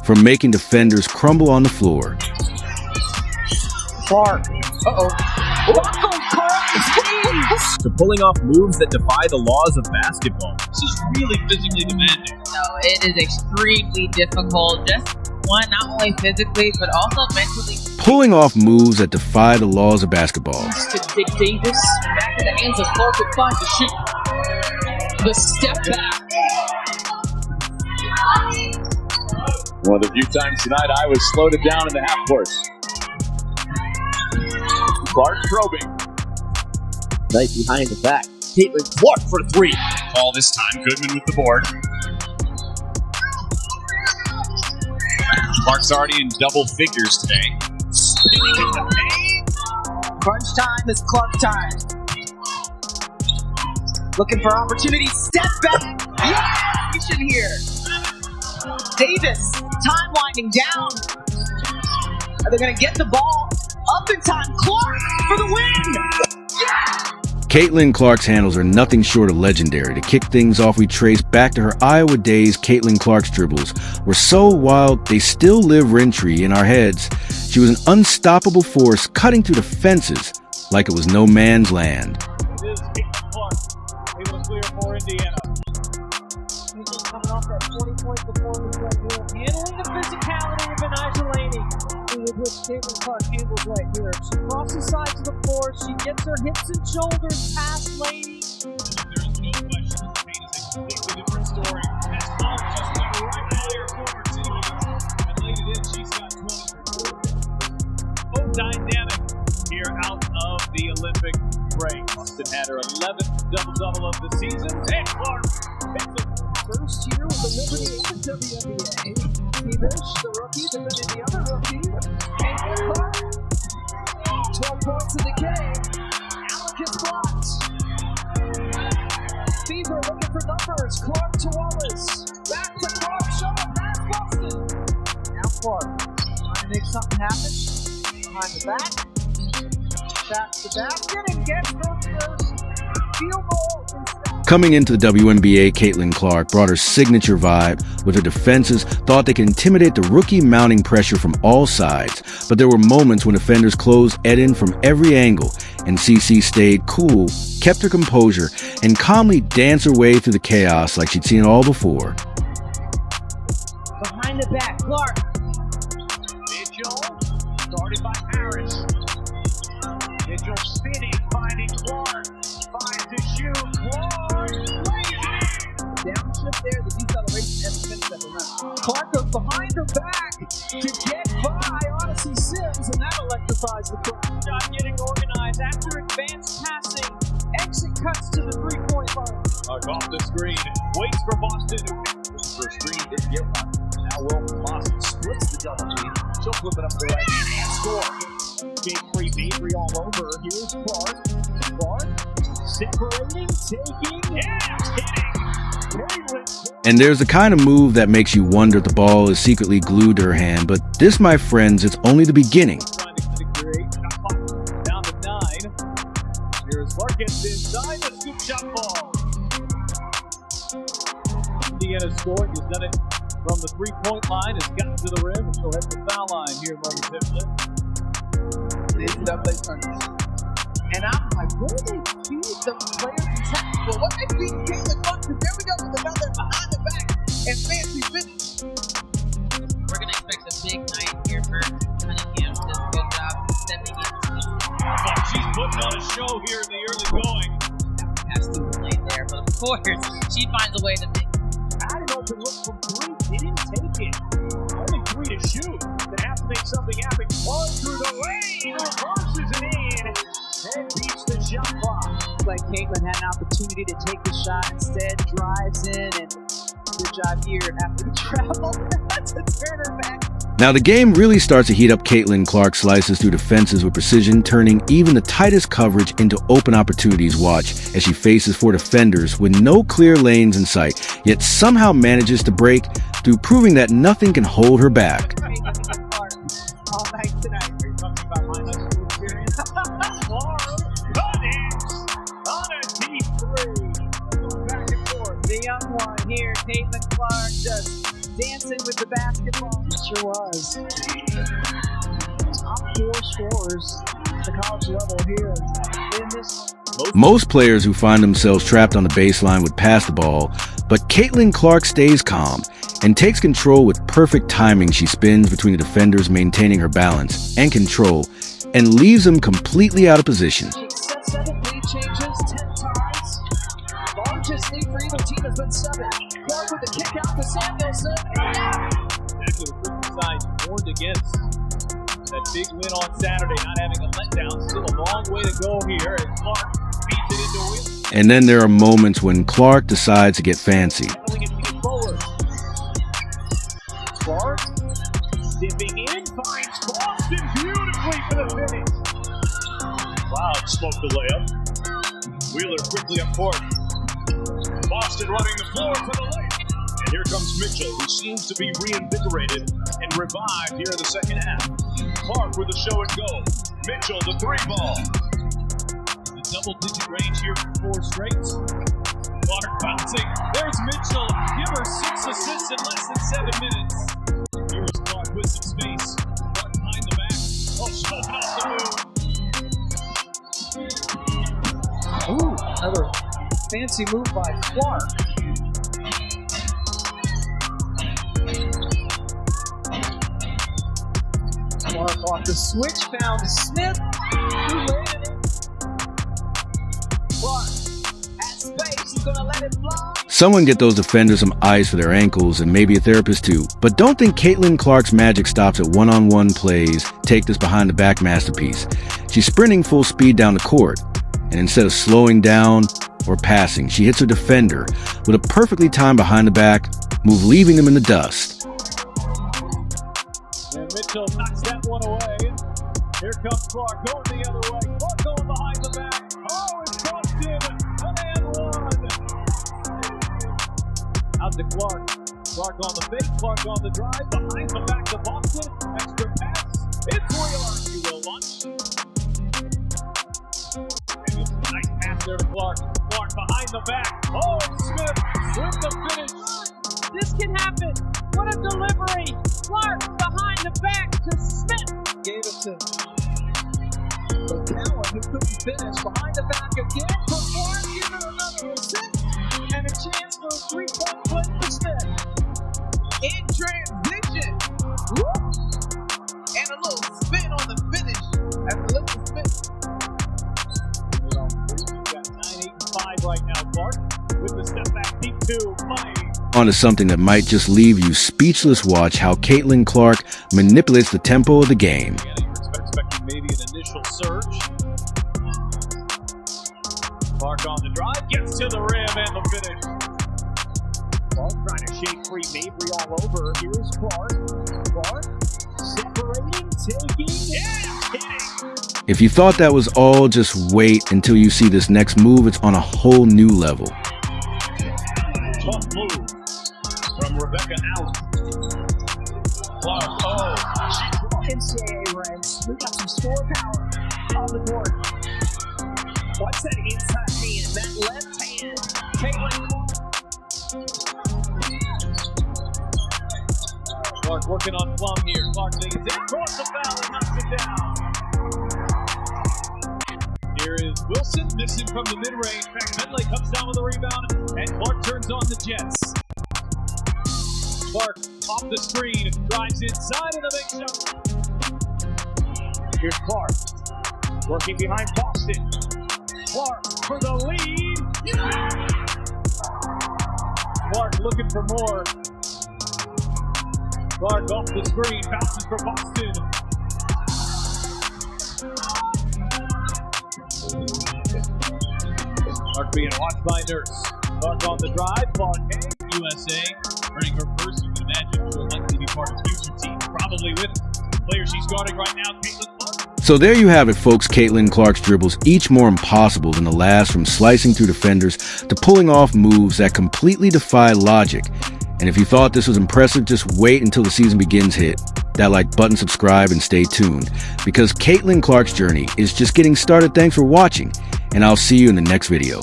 from making defenders crumble on the floor. Clark. To pulling off moves that defy the laws of basketball. This is really physically demanding. No, it is extremely difficult. Just one, not only physically, but also mentally. Pulling off moves that defy the laws of basketball. To Davis. Back in the hands of Clark would find the shoot. The step back. One of the few times tonight I was slowed it down in the half court. Clark probing. Right behind the back. Caitlin Clark for three. All this time, Goodman with the board. Clark's already in double figures today. Spinning in the paint. Crunch time is Clark time. Looking for opportunity. Step back. Yeah, action here. Davis, time winding down. Are they going to get the ball? Up in time. Clark for the win. Yeah! Caitlin Clark's handles are nothing short of legendary. To kick things off, we trace back to her Iowa days. Caitlin Clark's dribbles were so wild, they still live rent-free in our heads. She was an unstoppable force, cutting through the fences like it was no man's land. It is Caitlin Clark, able to clear for Indiana. Caitlin coming off that 20-point performance right here, handling the physicality of Elijah Laney. With which Caitlin Clark handles right here. She crosses sides of the floor. She gets her hips and shoulders past Laney. There's no question that the paint is a completely different story. As Clark just went right by her former teammates and laid it in, she's got 20. Both dynamic here out of the Olympic break. Austin had her 11th double-double of the season. And Clark hits the first year with the Liberty and the WNBA. Beavish, the rookie, defending the other rookie. And Clark, 12 points in the game. Allen gets blocked. Beaver looking for numbers. Clark to Wallace. Back to Clark. Shot pass busted. Now Clark trying to make something happen. Behind the back. Back to basket and gets her first field goal instead. Coming into the WNBA, Caitlin Clark brought her signature vibe, with her defenses thought they could intimidate the rookie, mounting pressure from all sides. But there were moments when defenders closed Ed in from every angle, and CC stayed cool, kept her composure, and calmly danced her way through the chaos like she'd seen it all before. Behind the back, Clark. Mitchell, started by Harris. Mitchell spinning, finding Clark. Finds to shoot. Clark, Downshift there, the deceleration has finished at the rim. Clark goes behind her back to get by Odyssey Sims, and that electrifies the crowd. Not getting organized after advanced passing. Exit cuts to the three-point line. Off the screen, waits for Boston. Looking for a screen, didn't get one. Now Wilton Boston splits the double team. She'll flip it up the right hand and score. Game free Mabry all over. Here's Clark. Clark separating, taking, hitting. And there's the kind of move that makes you wonder if the ball is secretly glued to her hand, but this, my friends, it's only the beginning. Down to 9. Here's Clark gets inside the scoop shot ball. Indiana scoring, has done it from the three-point line, has gotten to the rim, and she'll head to the foul line here momentarily. And I'm like, what do they feed the players in tactical? What they feed Caitlin Clark? Because there we go with another behind the back and fancy finish. We're going to expect a big night here for Cunningham. Does a good job stepping in. She's putting on a show here in the early going. Has to be late there, but of course, she finds a way to make it. Had an open look from 3, didn't take it. Only 3 to shoot. Gonna have to make something happen. Ball through the lane, reverses it in, and beats the shot clock. Like Caitlin had an opportunity to take the shot, instead drives in, and good job here after the travel to turn her back. Now the game really starts to heat up. Caitlin Clark slices through defenses with precision, turning even the tightest coverage into open opportunities. Watch as she faces 4 defenders with no clear lanes in sight, yet somehow manages to break through, proving that nothing can hold her back. All night tonight. Are you talking about my high school experience? Clark, on a deep 3. Back and forth. The young one here, Caitlin Clark, just dancing with the basketball. Sure was. Top 4 scorers at the college level here in this. Most players who find themselves trapped on the baseline would pass the ball, but Caitlin Clark stays calm and takes control with perfect timing. She spins between the defenders, maintaining her balance and control, and leaves them completely out of position. She sets 7 lead changes 10 times. Largest lead for either team has been 7. Clark with the kick out to Samuelson. That's what the Christian side warned against. That big win on Saturday, not having a letdown. Still a long way to go here as Clark beats it into win. And then there are moments when Clark decides to get fancy. Forward. Clark dipping in, finds Boston beautifully for the finish. Cloud smoked the layup. Wheeler quickly up court. Boston running the floor for the layup. And here comes Mitchell, who seems to be reinvigorated and revived here in the second half. Clark with the show and go. Mitchell, the 3-ball. The double-digit range here for 4 straight. Clark bouncing. There's Mitchell. Give her 6 assists in less than 7 minutes. Here's Clark with some space. Clark behind the back. Oh, smoking off the move. Ooh, another fancy move by Clark. Clark off the switch, found Smith, who landed it. Clark has space, he's gonna let it fly. Someone get those defenders some ice for their ankles and maybe a therapist too. But don't think Caitlin Clark's magic stops at one-on-one plays. Take this behind the back masterpiece. She's sprinting full speed down the court, and instead of slowing down or passing, she hits her defender with a perfectly timed behind the back move, leaving them in the dust. And Mitchell knocks that one away. Here comes Clark going the other way. Clark going behind the back. Oh, it's Boston. And 1 out to Clark. Clark on the fake. Clark on the drive. Behind the back to Boston. Extra pass. It's Wheeler. You will launch. And it's a nice pass there to Clark. Clark behind the back. Oh, Smith with the finish. This can happen. What a delivery. Clark behind the back to Smith. Gave it to Cowan, who couldn't finish. Behind the back again for Clark. Give it another assist. And a chance for a 3-point play for Smith. In transition. Woo! And a little spin on the finish at the little Smith. We've got 9, 8, and 5 right now. Clark with the step back deep 2. Money. On to something that might just leave you speechless. Watch how Caitlin Clark manipulates the tempo of the game. You're expecting maybe an initial surge. Clark on the drive, gets to the rim and the finish. Clark trying to shake free Mabry all over. Here's Clark. Clark separating, taking, hitting. If you thought that was all, just wait until you see this next move. It's on a whole new level. Tough move from Rebecca Allen. Clark, NCAA ranks. We got some score power on the board. What's that inside hand? That left hand. Caitlin Clark working on Plum here. Clark takes it across the foul and knocks it down. Here is Wilson missing from the mid-range. Medley comes down with the rebound, and Clark turns on the Jets. Clark off the screen, drives inside and a big shot. Here's Clark working behind Boston. Clark for the lead. Clark looking for more. Clark off the screen, bounces for Boston. Clark being watched by Nurse. Clark on the drive. Clark Hay, USA, earning her first. You can imagine who will likely be part of future team. Probably with the player she's guarding right now, Caitlin Clark. So there you have it, folks. Caitlin Clark's dribbles, each more impossible than the last, from slicing through defenders to pulling off moves that completely defy logic. And if you thought this was impressive, just wait until the season begins. Hit that like button, subscribe, and stay tuned, because Caitlin Clark's journey is just getting started. Thanks for watching, and I'll see you in the next video.